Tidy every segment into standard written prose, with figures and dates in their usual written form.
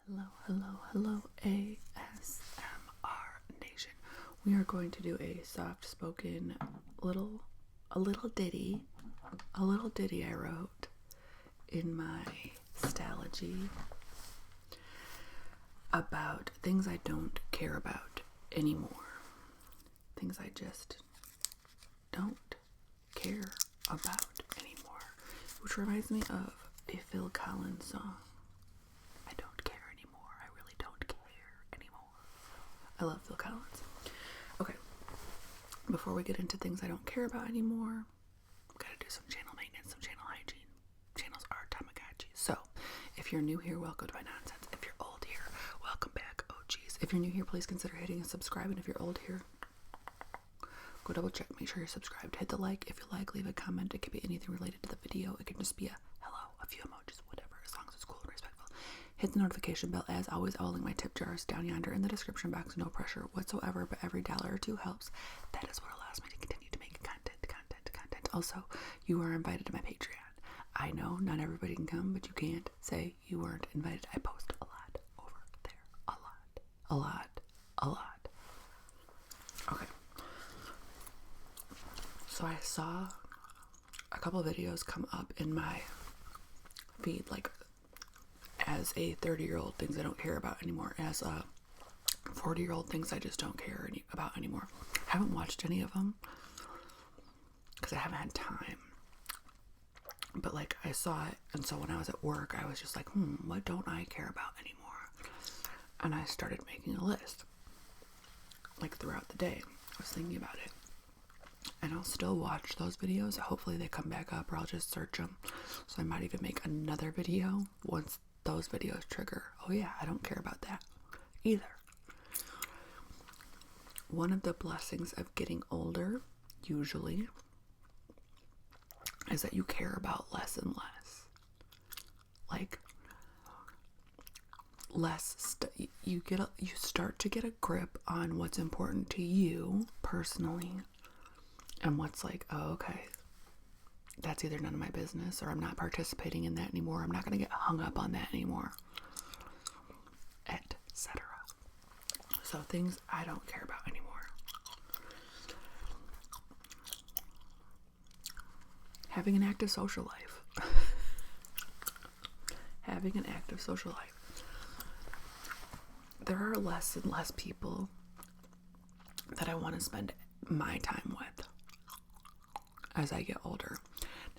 Hello, ASMR Nation. We are going to do a soft-spoken little ditty I wrote in my Stalogy about things I don't care about anymore. Things I just don't care about anymore. Which reminds me of a Phil Collins song. I don't care anymore. I really don't care anymore. I love Phil Collins. Okay. Before we get into things I don't care about anymore, we gotta do some channel maintenance, some channel hygiene. Channels are Tamagotchi. So, if you're new here, welcome to my nonsense. If you're old here, welcome back. Oh, geez. If you're new here, please consider hitting and subscribe. And if you're old here, go double check. Make sure you're subscribed. Hit the like. If you like, leave a comment. It could be anything related to the video. It can just be a hello, a few emojis, whatever, as long as it's cool and respectful. Hit the notification bell. As always, I will link my tip jars down yonder in the description box. No pressure whatsoever, but every $1 or $2 helps. That is what allows me to continue to make content. Also, you are invited to my Patreon. I know not everybody can come, but you can't say you weren't invited. I post a lot over there. A lot. Okay. So I saw a couple of videos come up in my feed, like as a 30-year-old, things I don't care about anymore, as a 40-year-old, things I just don't care about anymore. I haven't watched any of them because I haven't had time. But like I saw it, and so when I was at work, I was just like, what don't I care about anymore? And I started making a list. Like throughout the day, I was thinking about it. And I'll still watch those videos. Hopefully they come back up, or I'll just search them. So I might even make another video once those videos trigger. Oh yeah, I don't care about that either. One of the blessings of getting older, usually, is that you care about less and less. Like, you start to get a grip on what's important to you personally, and what's like, oh, okay, that's either none of my business, or I'm not participating in that anymore. I'm not going to get hung up on that anymore, etc. So things I don't care about anymore. Having an active social life. Having an active social life. There are less and less people that I want to spend my time with as I get older.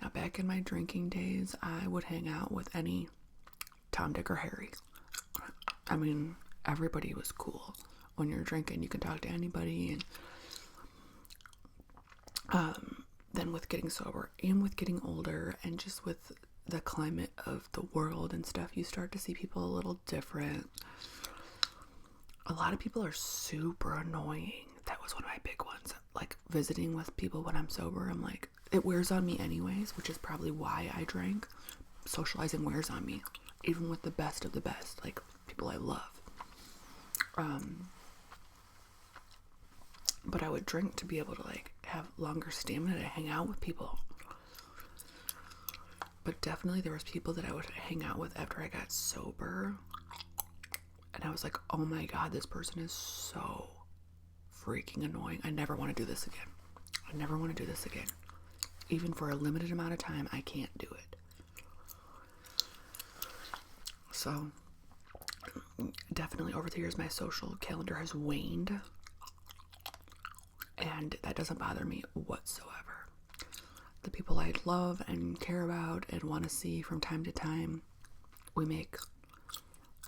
Now, back in my drinking days, I would hang out with any Tom, Dick, or Harry. I mean, everybody was cool. When you're drinking, you can talk to anybody. And then with getting sober and with getting older, and just with the climate of the world and stuff, you start to see people a little different. A lot of people are super annoying. That was one of my big ones. Like, visiting with people when I'm sober, I'm like, it wears on me anyways, which is probably why I drank. Socializing wears on me, even with the best of the best, like people I love. But I would drink to be able to like have longer stamina to hang out with people. But definitely there was people that I would hang out with after I got sober, and I was like, oh my god, this person is so freaking annoying. I never want to do this again. Even for a limited amount of time, I can't do it. So, definitely over the years, my social calendar has waned. And that doesn't bother me whatsoever. The people I love and care about and want to see from time to time, we make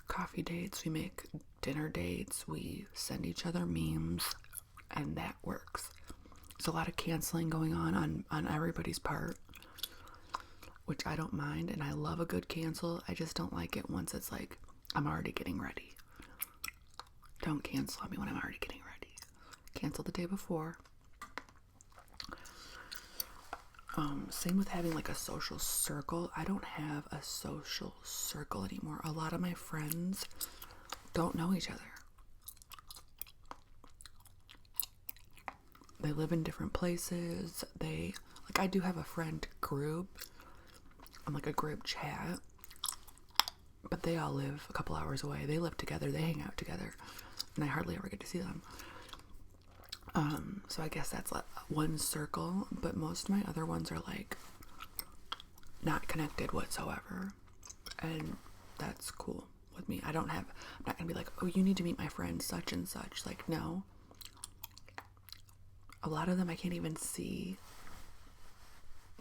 coffee dates, we make dinner dates, we send each other memes, and that works. There's a lot of canceling going on everybody's part, which I don't mind, and I love a good cancel. I just don't like it once it's like, I'm already getting ready. Don't cancel on me when I'm already getting ready. Cancel the day before. Same with having like a social circle. I don't have a social circle anymore. A lot of my friends don't know each other. They live in different places. I do have a friend group. I'm like a group chat. but they all live a couple hours away. They live together, they hang out together, and I hardly ever get to see them. So I guess that's like one circle, but most of my other ones are like not connected whatsoever, and that's cool with me. I'm not gonna be like, oh, you need to meet my friend such and such. Like, no. A lot of them I can't even see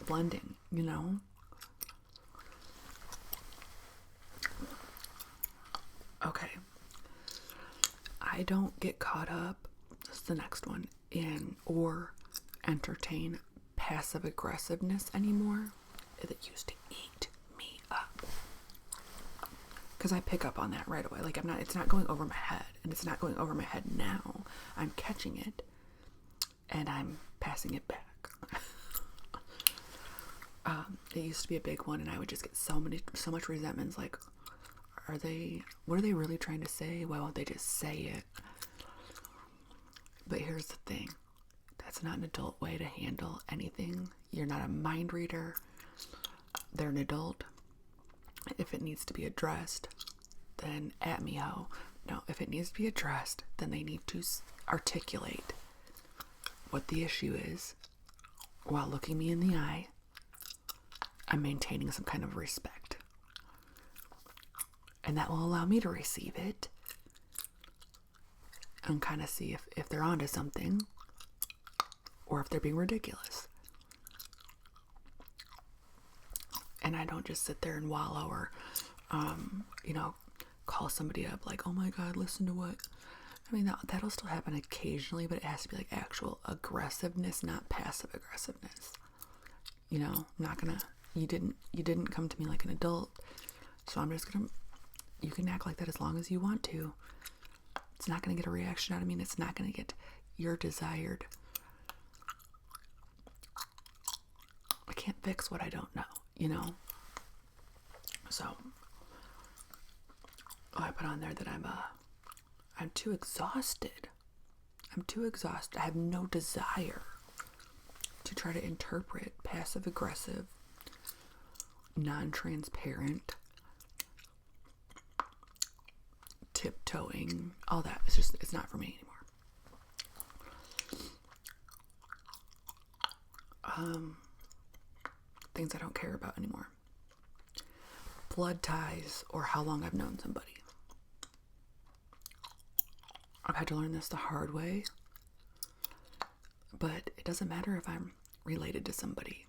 blending, you know? Okay. I don't get caught up, this is the next one, in or entertain passive aggressiveness anymore. It used to eat me up. Because I pick up on that right away. Like, it's not going over my head, and it's not going over my head now. I'm catching it, and I'm passing it back. It used to be a big one, and I would just get so much resentment. Like, what are they really trying to say? Why won't they just say it? But here's the thing. That's not an adult way to handle anything. You're not a mind reader. They're an adult. If it needs to be addressed, then at me ho. No, if it needs to be addressed, then they need to articulate what the issue is while looking me in the eye and maintaining some kind of respect. And that will allow me to receive it and kind of see if they're onto something or if they're being ridiculous. And I don't just sit there and wallow or, call somebody up like, oh my God, listen to what. I mean, that'll still happen occasionally, but it has to be like actual aggressiveness, not passive aggressiveness. I'm not gonna, you didn't come to me like an adult, so I'm just gonna, you can act like that as long as you want to. It's not gonna get a reaction out of me, and it's not gonna get your desired. I can't fix what I don't know, So, I put on there that I'm too exhausted. I have no desire to try to interpret passive aggressive, non-transparent, tiptoeing, all that. It's not for me anymore. Things I don't care about anymore. Blood ties or how long I've known somebody. I've had to learn this the hard way, but it doesn't matter if I'm related to somebody.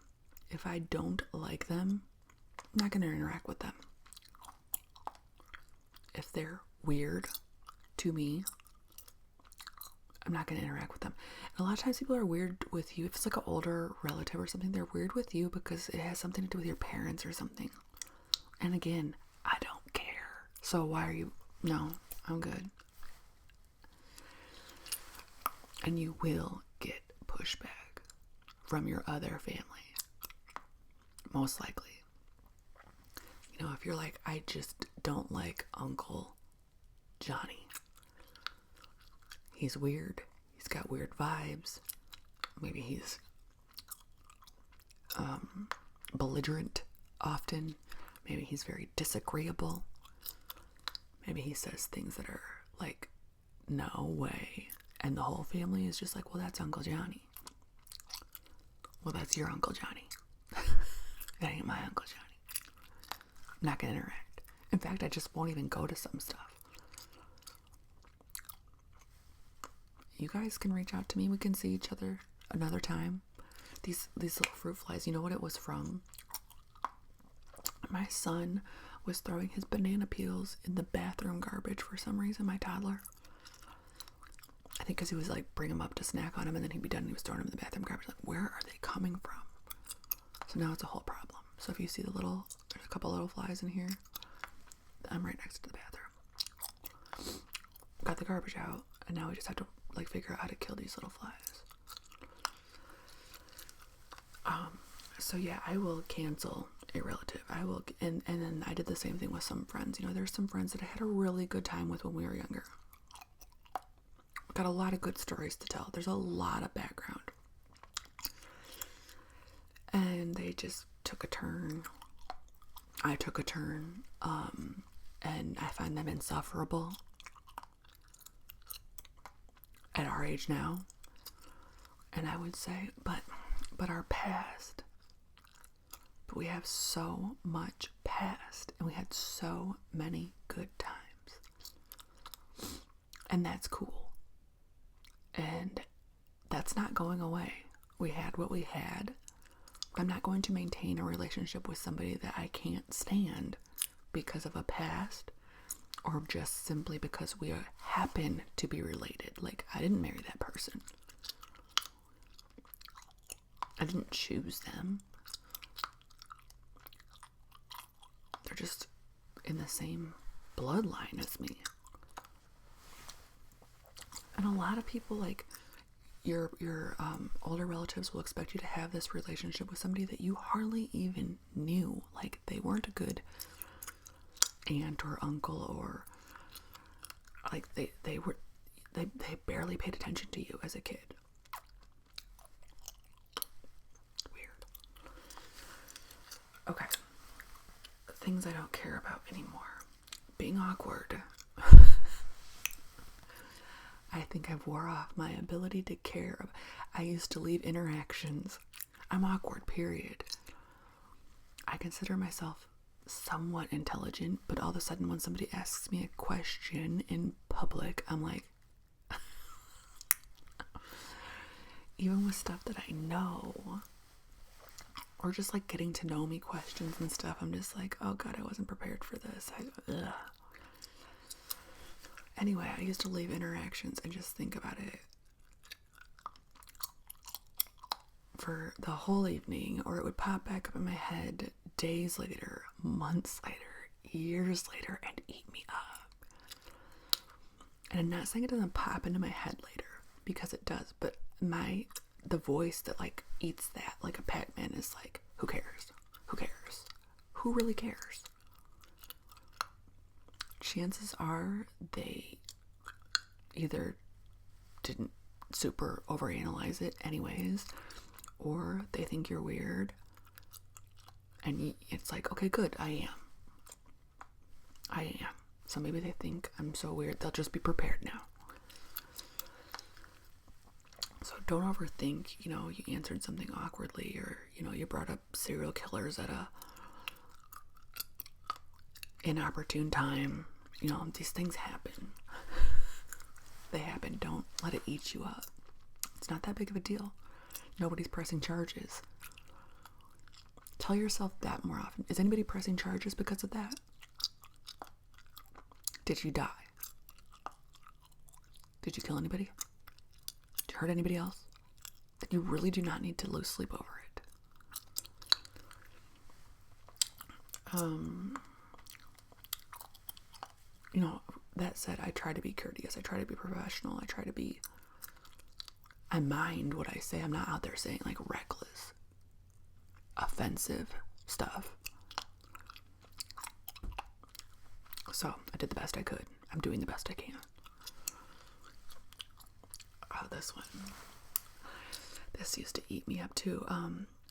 If I don't like them, I'm not going to interact with them. If they're weird to me, I'm not going to interact with them. And a lot of times people are weird with you. If it's like an older relative or something, they're weird with you because it has something to do with your parents or something. And again, I don't care. So why are you? No, I'm good. And you will get pushback from your other family. Most likely. If you're like, I just don't like Uncle Johnny. He's weird. He's got weird vibes. Maybe he's belligerent often. Maybe he's very disagreeable. Maybe he says things that are like, no way. And the whole family is just like, well, that's Uncle Johnny. Well, that's your Uncle Johnny. That ain't my Uncle Johnny. I'm not going to interact. In fact, I just won't even go to some stuff. You guys can reach out to me. We can see each other another time. These little fruit flies, you know what it was from? My son was throwing his banana peels in the bathroom garbage for some reason, my toddler. I think because he was like, bring them up to snack on him, and then he'd be done and he was throwing them in the bathroom garbage. Like, where are they coming from? So now it's a whole problem. So if you see there's a couple little flies in here, I'm right next to the bathroom. Got the garbage out, and now we just have to like figure out how to kill these little flies. So yeah, I will cancel a relative. I will, and then I did the same thing with some friends. There's some friends that I had a really good time with when we were younger. Got a lot of good stories to tell. There's a lot of background. And they just took a turn. I took a turn. and I find them insufferable at our age now. And I would say, but our past, but we have so much past, and we had so many good times, and that's cool, and that's not going away. We had what we had. I'm not going to maintain a relationship with somebody that I can't stand because of a past, or just simply because we happen to be related. Like, I didn't marry that person. I didn't choose them. They're just in the same bloodline as me. And a lot of people, like, your older relatives will expect you to have this relationship with somebody that you hardly even knew. Like, they weren't a good aunt or uncle, or like they barely paid attention to you as a kid. Weird. Okay. Things I don't care about anymore. Being awkward. I think I've wore off my ability to care. I used to leave interactions. I'm awkward, period. I consider myself somewhat intelligent, but all of a sudden when somebody asks me a question in public, I'm like, even with stuff that I know, or just like getting to know me questions and stuff, I'm just like, oh God, I wasn't prepared for this. Anyway, I used to leave interactions and just think about it for the whole evening, or it would pop back up in my head days later, months later, years later, and eat me up. And I'm not saying it doesn't pop into my head later, because it does, but the voice that like eats that like a Pac-Man is like, who cares? Who cares? Who really cares? Chances are they either didn't super overanalyze it anyways, or they think you're weird, and it's like, okay, good, I am. So maybe they think I'm so weird, they'll just be prepared now. So don't overthink, you answered something awkwardly, or, you brought up serial killers at a inopportune time. These things happen. They happen. Don't let it eat you up. It's not that big of a deal. Nobody's pressing charges. Tell yourself that more often. Is anybody pressing charges because of that? Did you die? Did you kill anybody? Did you hurt anybody else? Then you really do not need to lose sleep over it. That said, I try to be courteous. I try to be professional. I mind what I say. I'm not out there saying like reckless, offensive stuff. So I did the best I could. I'm doing the best I can. Oh, this one. This used to eat me up too.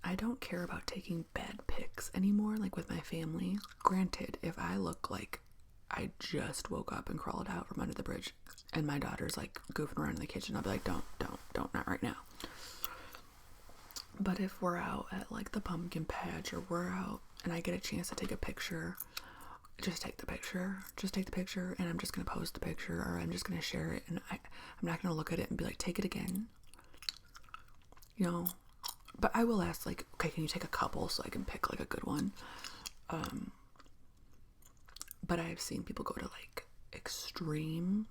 I don't care about taking bad pics anymore, like with my family. Granted, if I look like I just woke up and crawled out from under the bridge and my daughter's like goofing around in the kitchen, I'll be like, don't, not right now. But if we're out at like the pumpkin patch, or we're out and I get a chance to take a picture, just take the picture, and I'm just going to post the picture, or I'm just going to share it, and I'm not going to look at it and be like, take it again. But I will ask, like, okay, can you take a couple so I can pick like a good one? But I've seen people go to like extremes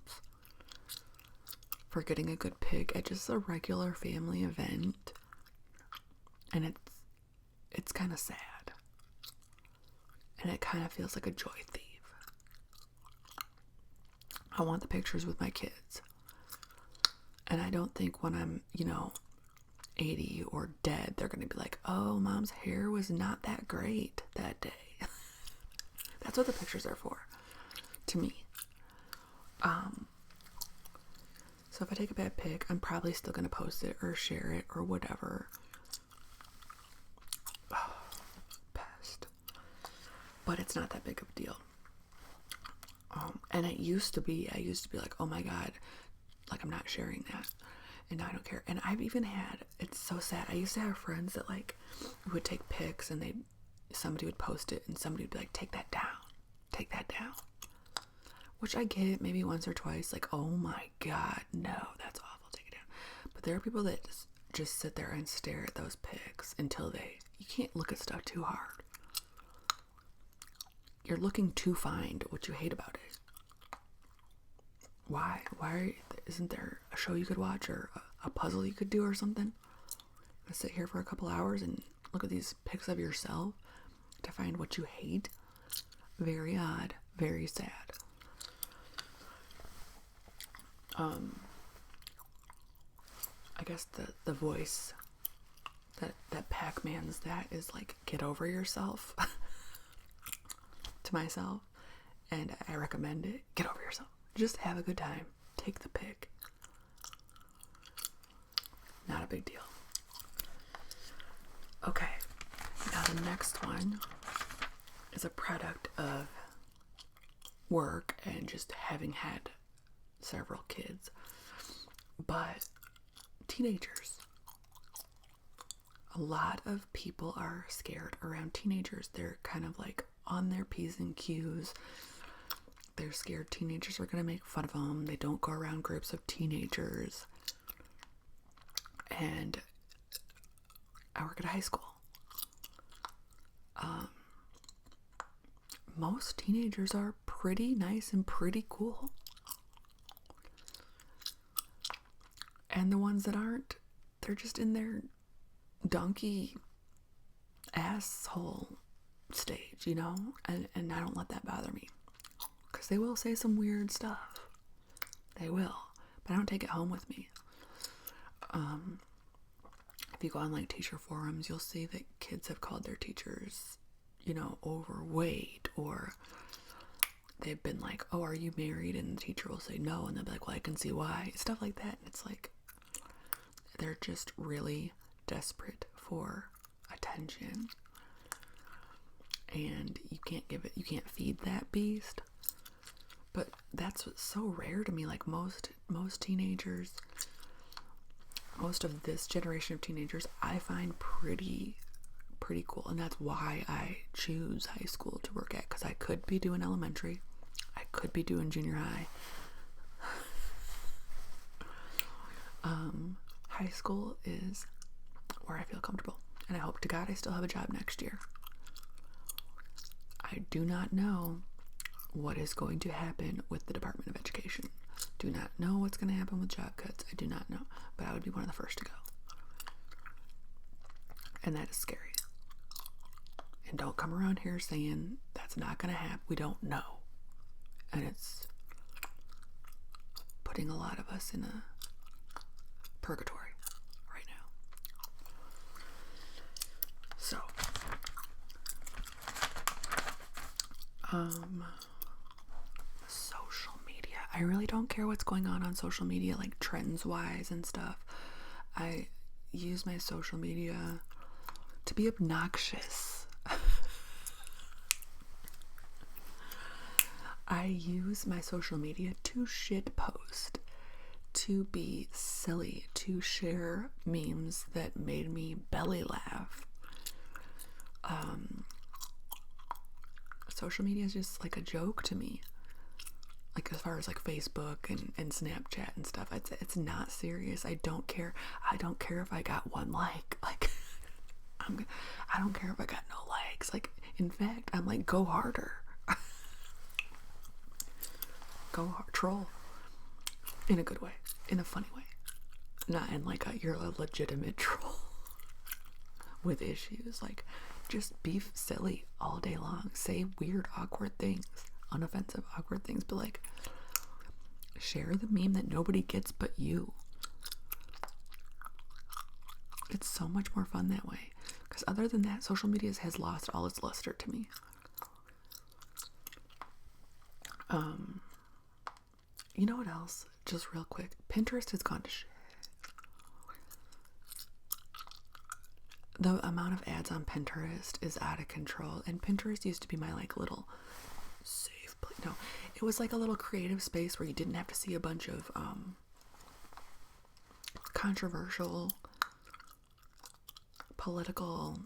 for getting a good pic at just a regular family event, and it's kind of sad, and it kind of feels like a joy thief. I want the pictures with my kids, and I don't think when I'm 80 or dead, they're gonna be like, oh, mom's hair was not that great that day. That's what the pictures are for, to me. So if I take a bad pic, I'm probably still going to post it or share it or whatever. Best. But it's not that big of a deal. And I used to be like, oh my God, like I'm not sharing that. And now I don't care. And I've even had, it's so sad. I used to have friends that like would take pics and somebody would post it and somebody would be like, take that down. Take that down. Which I get maybe once or twice, like, oh my God, no, that's awful, take it down. But there are people that just sit there and stare at those pics until you can't look at stuff too hard. You're looking to find what you hate about it. Why isn't there a show you could watch or a puzzle you could do or something? Sit here for a couple hours and look at these pics of yourself to find what you hate. Very odd, very sad. I guess the voice that Pac-Man's that is like, get over yourself to myself, and I recommend it. Get over yourself. Just have a good time. Take the pic. Not a big deal. Okay, now the next one is a product of work and just having had several kids. But teenagers. A lot of people are scared around teenagers. They're kind of like on their P's and Q's. They're scared teenagers are going to make fun of them. They don't go around groups of teenagers. And I work at a high school. Most teenagers are pretty nice and pretty cool. And the ones that aren't, they're just in their donkey asshole stage, you know? And I don't let that bother me. Because they will say some weird stuff. They will. But I don't take it home with me. If you go on like teacher forums, you'll see that kids have called their teachers, you know, overweight, or they've been like, oh, are you married? And the teacher will say no, and they'll be like, well, I can see why. Stuff like that. And it's like, they're just really desperate for attention. And you can't feed that beast. But that's what's so rare to me. Like most teenagers, most of this generation of teenagers, I find pretty cool. And that's why I choose high school to work at, because I could be doing elementary. I could be doing junior high. High school is where I feel comfortable. And I hope to God I still have a job next year. I do not know what is going to happen with the Department of Education. Do not know what's going to happen with job cuts. I do not know. But I would be one of the first to go. And that is scary. And don't come around here saying that's not going to happen. We don't know. And it's putting a lot of us in a purgatory right now. So, social media. I really don't care what's going on social media, like trends wise and stuff. I use my social media to be obnoxious. I use my social media to shitpost, to be silly, to share memes that made me belly laugh. Social media is just like a joke to me. Like as far as like Facebook and Snapchat and stuff, it's not serious. I don't care. I don't care if I got one like. Like I don't care if I got no likes. Like in fact, I'm like, go harder. Go hard, troll. In a good way, in a funny way, not in like you're a legitimate troll with issues. Like, just be silly all day long. Say weird, awkward things, unoffensive, awkward things, but like, share the meme that nobody gets but you. It's so much more fun that way. Because other than that, social media has lost all its luster to me. You know what else? Just real quick. Pinterest has gone to shit. The amount of ads on Pinterest is out of control. And Pinterest used to be my like little safe place. No, it was like a little creative space where you didn't have to see a bunch of controversial, political,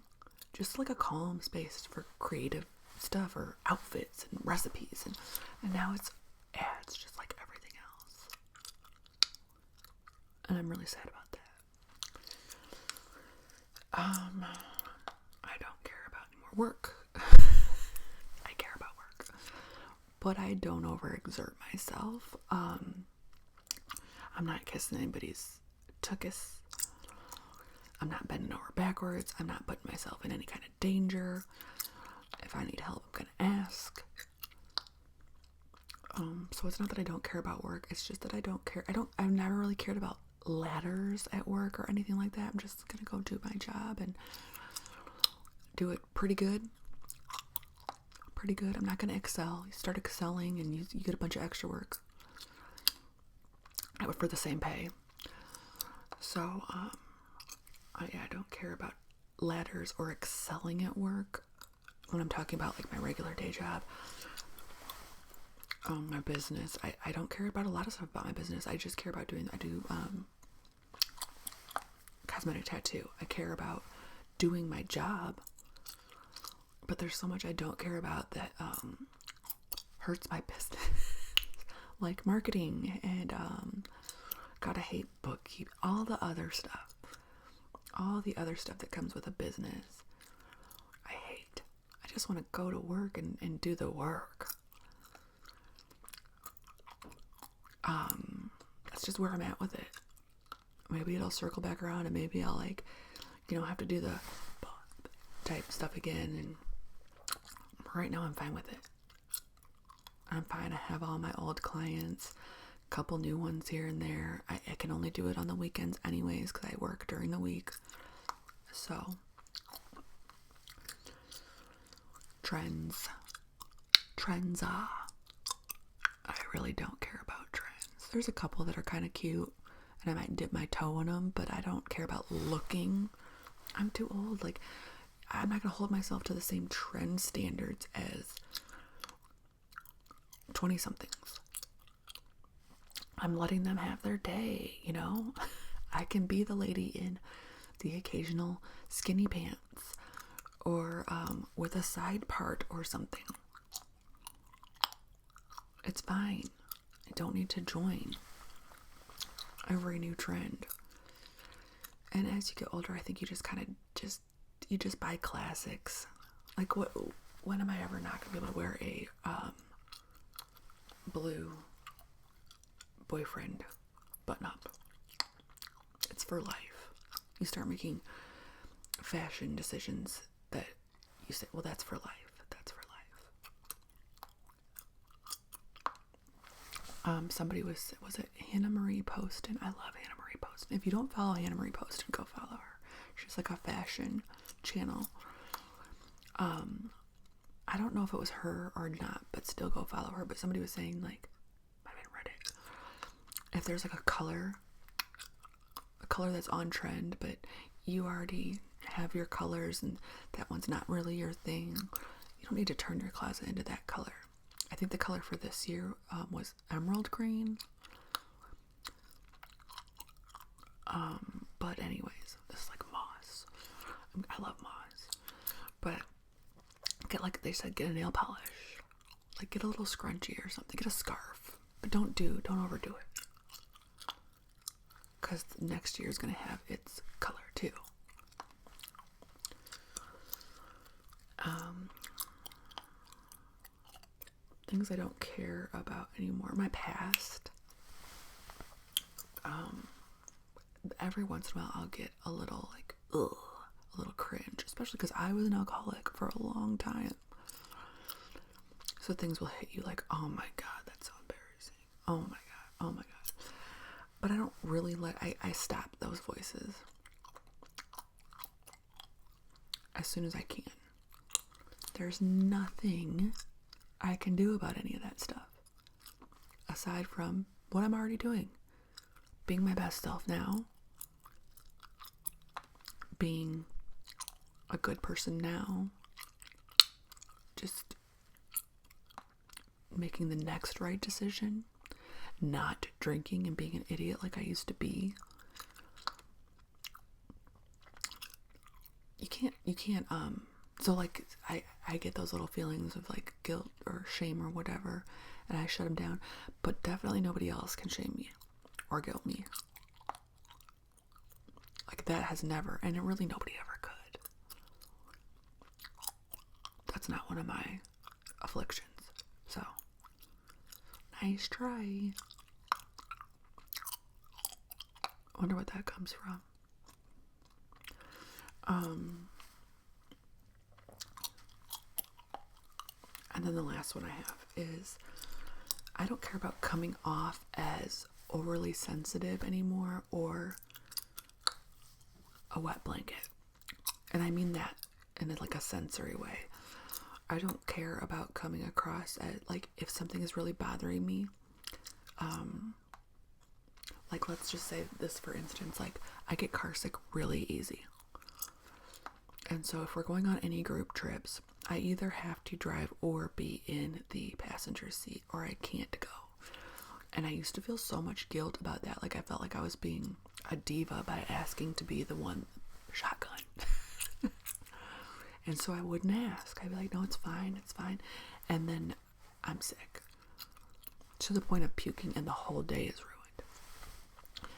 just like a calm space for creative stuff or outfits and recipes, and now it's ads just like everything else, and I'm really sad about that. I don't care about any more work. I care about work, but I don't overexert myself. I'm not kissing anybody's tuchus. I'm not bending over backwards. I'm not putting myself in any kind of danger. If I need help, I'm gonna ask. So it's not that I don't care about work. It's just that I don't care. I've never really cared about ladders at work or anything like that. I'm just gonna go do my job and do it pretty good. I'm not gonna excel. You start excelling and you get a bunch of extra work for the same pay. So, I don't care about ladders or excelling at work when I'm talking about like my regular day job. My business. I don't care about a lot of stuff about my business. I just care about I do cosmetic tattoo. I care about doing my job, but there's so much I don't care about that hurts my business. Like marketing and gotta hate bookkeep, all the other stuff that comes with a business. I hate. I just want to go to work and do the work. That's just where I'm at with it. Maybe it'll circle back around and maybe I'll have to do the type stuff again, and right now I'm fine with it. I'm fine. I have all my old clients, a couple new ones here and there. I can only do it on the weekends anyways because I work during the week. So, trends. I really don't care about trends. There's a couple that are kind of cute and I might dip my toe in them, but I don't care about looking. I'm too old. Like, I'm not gonna hold myself to the same trend standards as 20-somethings. I'm letting them have their day, I can be the lady in the occasional skinny pants or with a side part or something. It's fine. I don't need to join every new trend. And as you get older, I think you just kind of you just buy classics. Like when am I ever not gonna be able to wear a blue boyfriend button up? It's for life. You start making fashion decisions that you say, well, that's for life. Somebody was it Hannah Marie Poston? I love Hannah Marie Poston. If you don't follow Hannah Marie Poston, go follow her. She's like a fashion channel. I don't know if it was her or not, but still go follow her. But somebody was saying, like, might have been Reddit, if there's like a color that's on trend, but you already have your colors and that one's not really your thing, you don't need to turn your closet into that color. I think the color for this year was emerald green. But anyways, this is like moss. I love moss. But get a nail polish. Like, get a little scrunchie or something. Get a scarf. But don't overdo it. Because next year is going to have its color too. Things I don't care about anymore. My past. Every once in a while I'll get a little a little cringe, especially because I was an alcoholic for a long time. So things will hit you like, oh my God, that's so embarrassing. Oh my God. But I don't really I stop those voices as soon as I can. There's nothing I can do about any of that stuff aside from what I'm already doing. Being my best self now. Being a good person now. Just making the next right decision, not drinking and being an idiot like I used to be. You can't, so like, I get those little feelings of like guilt or shame or whatever, and I shut them down, but definitely nobody else can shame me or guilt me. Like, that has never, and really nobody ever could. That's not one of my afflictions. So, nice try. I wonder what that comes from. And then the last one I have is, I don't care about coming off as overly sensitive anymore or a wet blanket. And I mean that in like a sensory way. I don't care about coming across as, like, if something is really bothering me, like, let's just say this for instance, like, I get car sick really easy. And so if we're going on any group trips, I either have to drive or be in the passenger seat, or I can't go. And I used to feel so much guilt about that. Like, I felt like I was being a diva by asking to be the one shotgun. And so I wouldn't ask. I'd be like, no, it's fine, it's fine. And then I'm sick to the point of puking, and the whole day is ruined.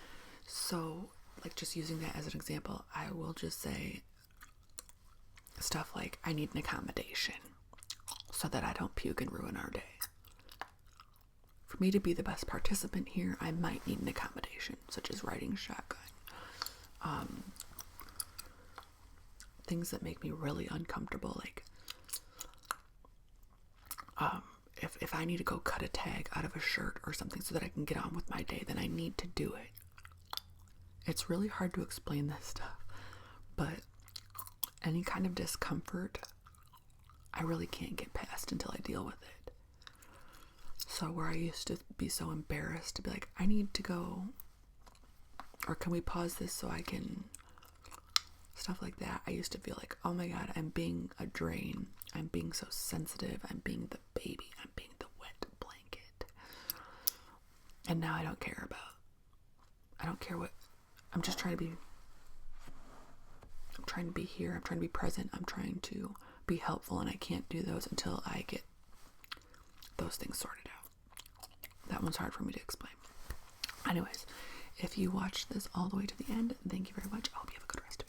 So, like, just using that as an example, I will just say stuff like, I need an accommodation so that I don't puke and ruin our day. For me to be the best participant here, I might need an accommodation, such as riding shotgun. Things that make me really uncomfortable, like, if I need to go cut a tag out of a shirt or something so that I can get on with my day, then I need to do it. It's really hard to explain this stuff, but any kind of discomfort, I really can't get past until I deal with it. So where I used to be so embarrassed to be like, I need to go, or can we pause this so I can, stuff like that, I used to feel like, oh my god, I'm being a drain, I'm being so sensitive, I'm being the baby, I'm being the wet blanket. And now I don't care what, I'm just trying to be, I'm trying to be here, I'm trying to be present, I'm trying to be helpful, and I can't do those until I get those things sorted out. That one's hard for me to explain. Anyways, if you watched this all the way to the end, thank you very much. I hope you have a good rest of